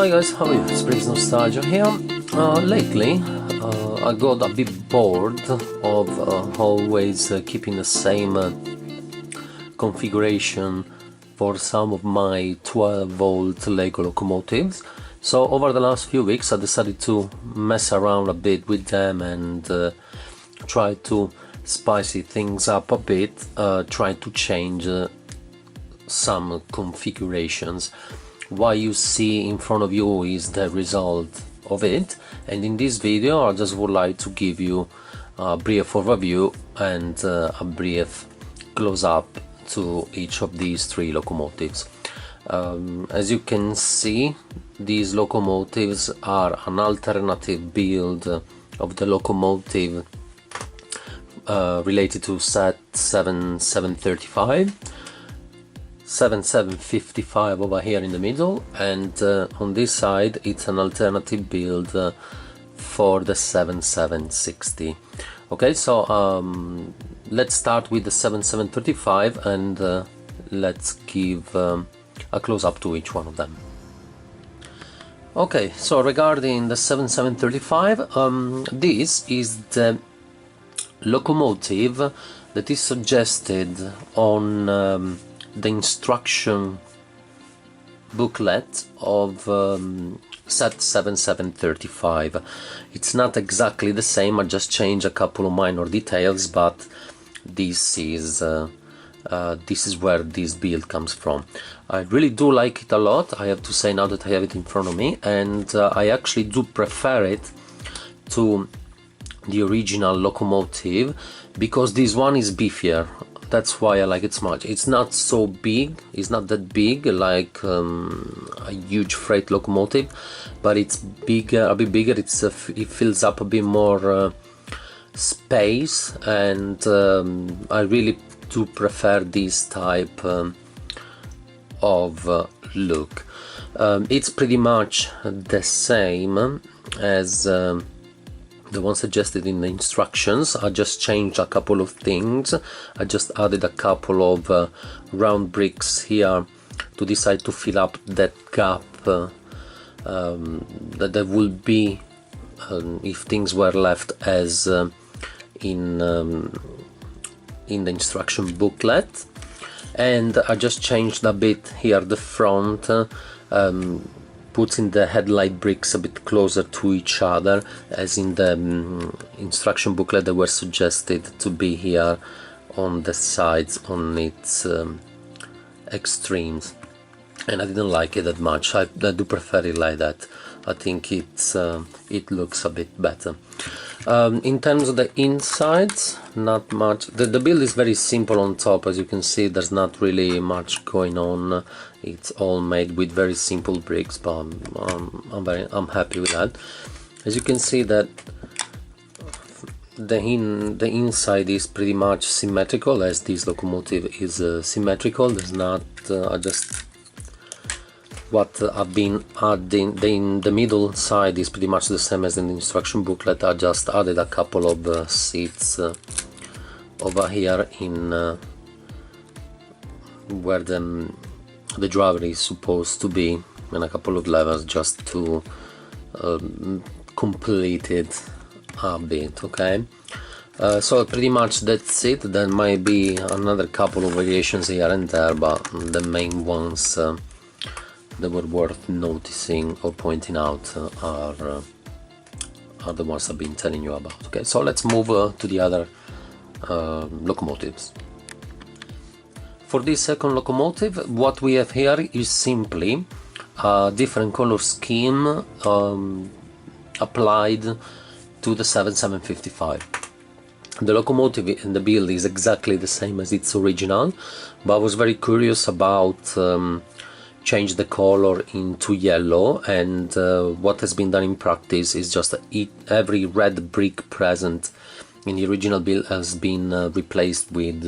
Hi guys, how are you? It's Briggs Nostalgia here. Lately, I got a bit bored of always keeping the same configuration for some of my 12-volt Lego locomotives. So over the last few weeks I decided to mess around a bit with them and try to spicy things up a bit, try to change some configurations. What you see in front of you is the result of it, and in this video I just would like to give you a brief overview and a brief close-up to each of these three locomotives. As you can see, these locomotives are an alternative build of the locomotive related to set 7735, 7755 over here in the middle, and on this side it's an alternative build for the 7760. Okay, so let's start with the 7735 and let's give a close-up to each one of them. Okay, so regarding the 7735, this is the locomotive that is suggested on the instruction booklet of set 7735. It's not exactly the same, I just changed a couple of minor details, but this is where this build comes from. I really do like it a lot, I have to say, now that I have it in front of me, and I actually do prefer it to the original locomotive because this one is beefier. That's why I like it so much. It's not so big, it's not that big like a huge freight locomotive, but it's bigger, a bit bigger. It fills up a bit more space, and I really do prefer this type of look. It's pretty much the same as the one suggested in the instructions. I just changed a couple of things. I just added a couple of round bricks here to decide to fill up that gap that there would be if things were left as in the instruction booklet. And I just changed a bit here the front, putting the headlight bricks a bit closer to each other, as in the instruction booklet they were suggested to be here on the sides, on its extremes, and I didn't like it that much. I do prefer it like that. I think it looks a bit better. In terms of the insides, not much. The build is very simple on top. As you can see, there's not really much going on. It's all made with very simple bricks, but I'm happy with that. As you can see, that the inside is pretty much symmetrical, as this locomotive is symmetrical. There's not just what I've been adding. The middle side is pretty much the same as in the instruction booklet. I just added a couple of seats over here in where the driver is supposed to be, and a couple of levers just to complete it a bit. Okay, so pretty much that's it. There might be another couple of variations here and there, but the main ones that were worth noticing or pointing out are the ones I've been telling you about. Okay, so let's move to the other locomotives. For this second locomotive, what we have here is simply a different color scheme applied to the 7755. The locomotive in the build is exactly the same as its original, but I was very curious about change the color into yellow, and what has been done in practice is just every red brick present in the original build has been replaced with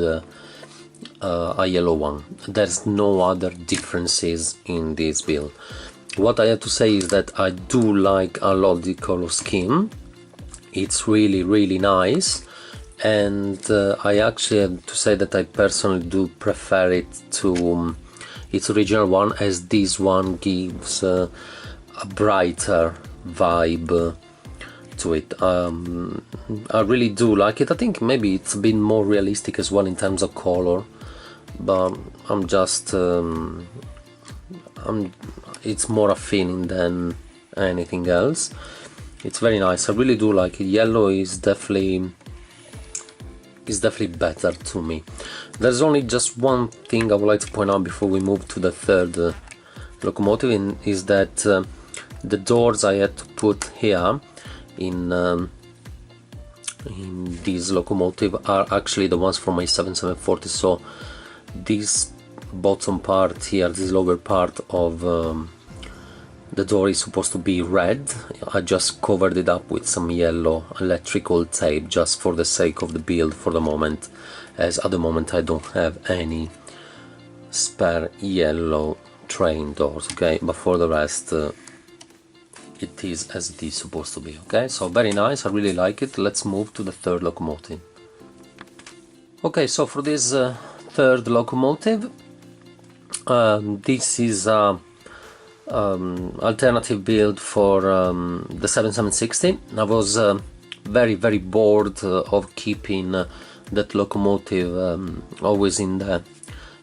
a yellow one. There's no other differences in this build. What I have to say is that I do like a lot the color scheme. It's really nice, and I actually have to say that I personally do prefer it to its original one, as this one gives a brighter vibe to it. I really do like it. I think maybe it's been more realistic as well in terms of color, but I'm just it's more a feeling than anything else. It's very nice. I really do like it. Yellow is definitely better to me. There's only just one thing I would like to point out before we move to the third locomotive, is that the doors I had to put here in this locomotive are actually the ones from my 7740. So this bottom part here, this lower part of the door is supposed to be red. I just covered it up with some yellow electrical tape just for the sake of the build for the moment, as at the moment I don't have any spare yellow train doors, okay? But for the rest it is as it is supposed to be, okay? So very nice, I really like it. Let's move to the third locomotive. Okay, so for this third locomotive, this is alternative build for the 7760. I was very bored of keeping that locomotive always in the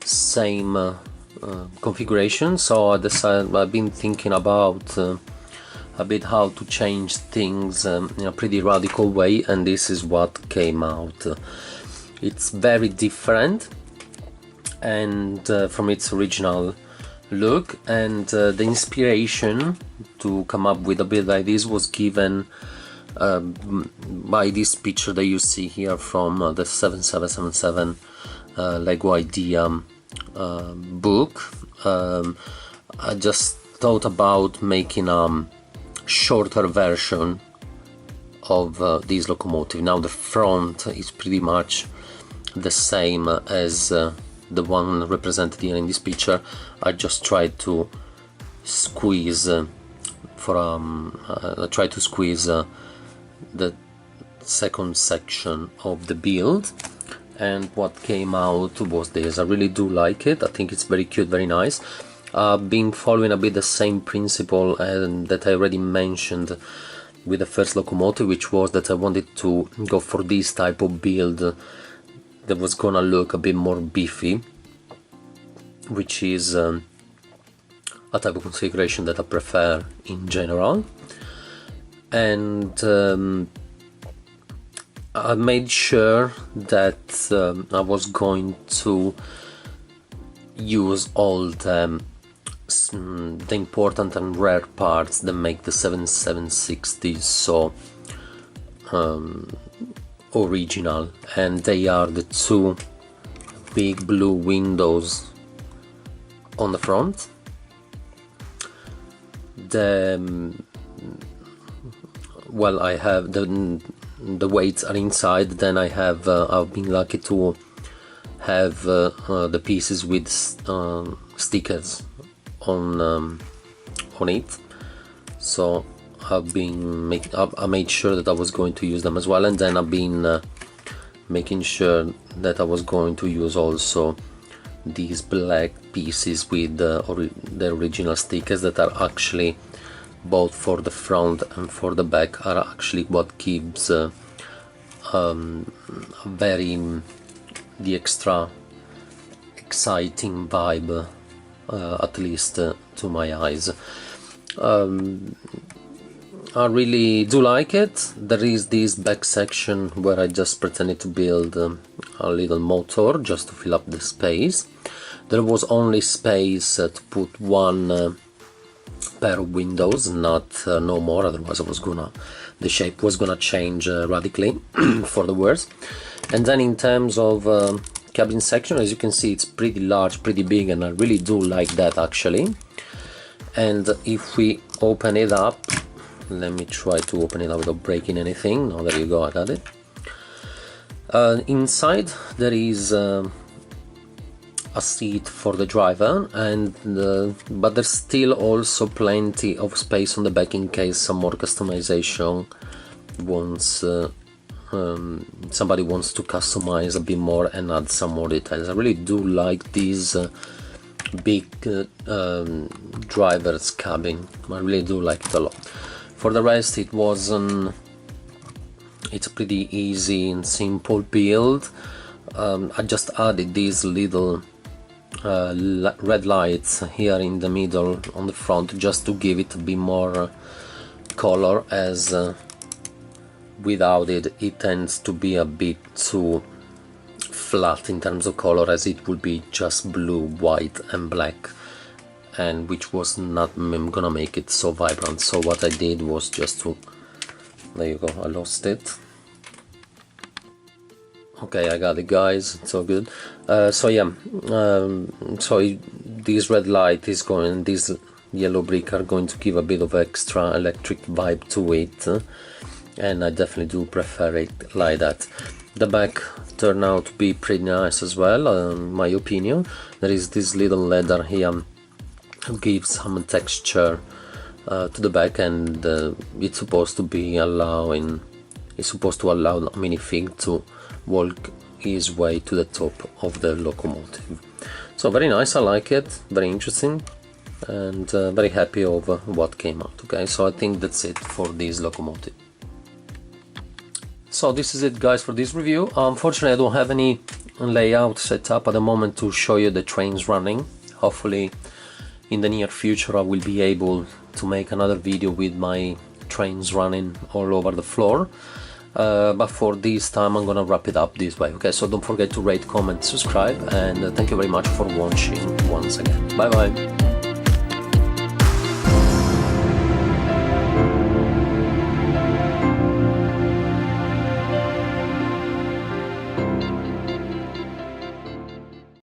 same configuration, so I decided, I've been thinking about a bit how to change things in a pretty radical way, and this is what came out. It's very different and from its original look, and the inspiration to come up with a build like this was given by this picture that you see here from the 7777 Lego Idea book. I just thought about making a shorter version of this locomotive. Now the front is pretty much the same as the one represented here in this picture. I just tried to squeeze the second section of the build, and what came out was this. I really do like it. I think it's very cute, very nice. I've been following a bit the same principle that I already mentioned with the first locomotive, which was that I wanted to go for this type of build that was gonna look a bit more beefy, which is a type of configuration that I prefer in general. And I made sure that I was going to use all the important and rare parts that make the 7760 so original, and they are the two big blue windows on the front, I have the weights are inside. Then I have I've been lucky to have the pieces with stickers on it, so I made sure that I was going to use them as well, and then I've been making sure that I was going to use also these black pieces with the original stickers that are actually both for the front and for the back, are actually what gives the extra exciting vibe, at least to my eyes. I really do like it. There is this back section where I just pretended to build a little motor just to fill up the space. There was only space to put one pair of windows, not no more, otherwise the shape was gonna change radically for the worse. And then in terms of cabin section, as you can see, it's pretty large, pretty big, and I really do like that actually. And if we open it up, let me try to open it up without breaking anything. No, there you go, I got it. Inside there is a seat for the driver, and but there's still also plenty of space on the back in case some more customization wants somebody wants to customize a bit more and add some more details. I really do like these big driver's cabin. I really do like it a lot. For the rest, it's a pretty easy and simple build. I just added these little red lights here in the middle on the front just to give it a bit more color, as without it tends to be a bit too flat in terms of color, as it would be just blue, white and black, and which was not gonna make it so vibrant. So what I did was just to, there you go, I lost it. Okay, I got it, guys, it's all good. So yeah, so this red light is going, this yellow brick are going to give a bit of extra electric vibe to it, and I definitely do prefer it like that. The back turned out to be pretty nice as well, in my opinion. There is this little leather here, gives some texture to the back, and it's supposed to be allowing, it's supposed to allow the minifig to walk his way to the top of the locomotive. So very nice, I like it, very interesting, and very happy over what came out. Okay, so I think that's it for this locomotive. So this is it, guys, for this review. Unfortunately, I don't have any layout set up at the moment to show you the trains running. Hopefully in the near future I will be able to make another video with my trains running all over the floor. But for this time I'm gonna wrap it up this way. Okay, so don't forget to rate, comment, subscribe, and thank you very much for watching once again. Bye bye.